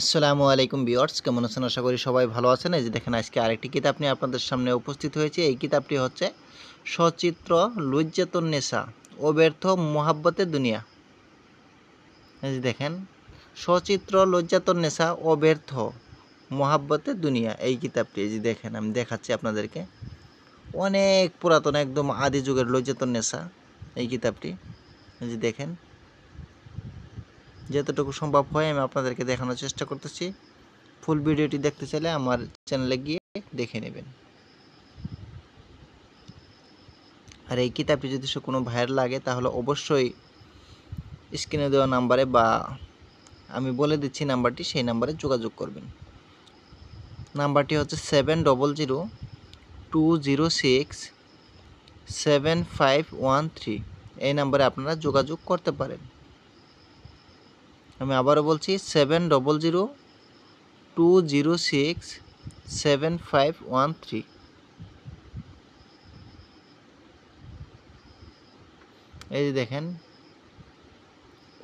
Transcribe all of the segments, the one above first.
আসসালামু আলাইকুম ভিউয়ার্স, কেমন আছেন? আশা করি সবাই ভালো আছেন। এই যে দেখেন, আজকে আরেকটি কিতাব নিয়ে আপনাদের সামনে উপস্থিত হয়েছে। এই কিতাবটি হচ্ছে সচিত্র লুজ্জাতুন্নেসা ও ব্যর্থ মোহাব্বতের দুনিয়া। এই যে দেখেন, সচিত্র লজ্জাতুন্নেসা ও ব্যর্থ মোহাব্বতের দুনিয়া, এই কিতাবটি। এই যে দেখেন, আমি দেখাচ্ছি আপনাদেরকে। অনেক পুরাতন, একদম আদি যুগের লজ্জাতুন্নেসা এই কিতাবটি। এই যে দেখেন, যতটুকু সম্ভব হয় আমি আপনাদেরকে দেখানোর চেষ্টা করতেছি। ফুল ভিডিওটি দেখতে চাইলে আমার চ্যানেলে গিয়ে দেখে নেবেন। আর এই কিতাবটি যদি কোনো ভাইয়ের লাগে তাহলে অবশ্যই স্ক্রিনে দেওয়া নাম্বারে, বা আমি বলে দিচ্ছি নাম্বারটি, সেই নাম্বারে যোগাযোগ করবেন। নাম্বারটি হচ্ছে 7002067513। এই নাম্বারে আপনারা যোগাযোগ করতে পারেন। আমি আবারও বলছি, 7002067513। এই যে দেখেন,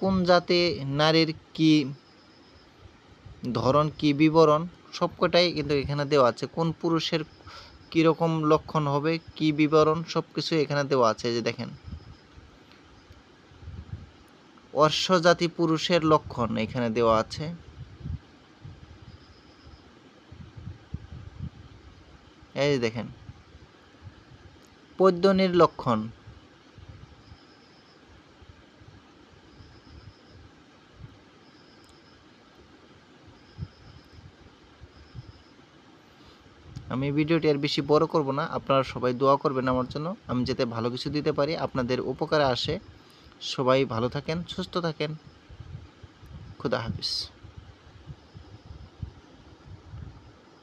কোন জাতি নারীর কি ধরন, কি বিবরণ, সবকটাই কিন্তু এখানে দেওয়া আছে। কোন পুরুষের কীরকম লক্ষণ হবে, কি বিবরণ, সব কিছু এখানে দেওয়া আছে। যে দেখেন, অশ্বজাতি পুরুষের লক্ষণ এখানে দেওয়া আছে। এই যে দেখেন, পদ্মিনীর লক্ষণ। আমি ভিডিওটি আর বেশি বড় করব না, আপনারা সবাই দোয়া করবেন আমার জন্য, আমি যাতে ভালো কিছু দিতে পারি, আপনাদের উপকারে আসে। সবাই ভালো থাকেন, সুস্থ থাকেন। খুদা হাফিজ।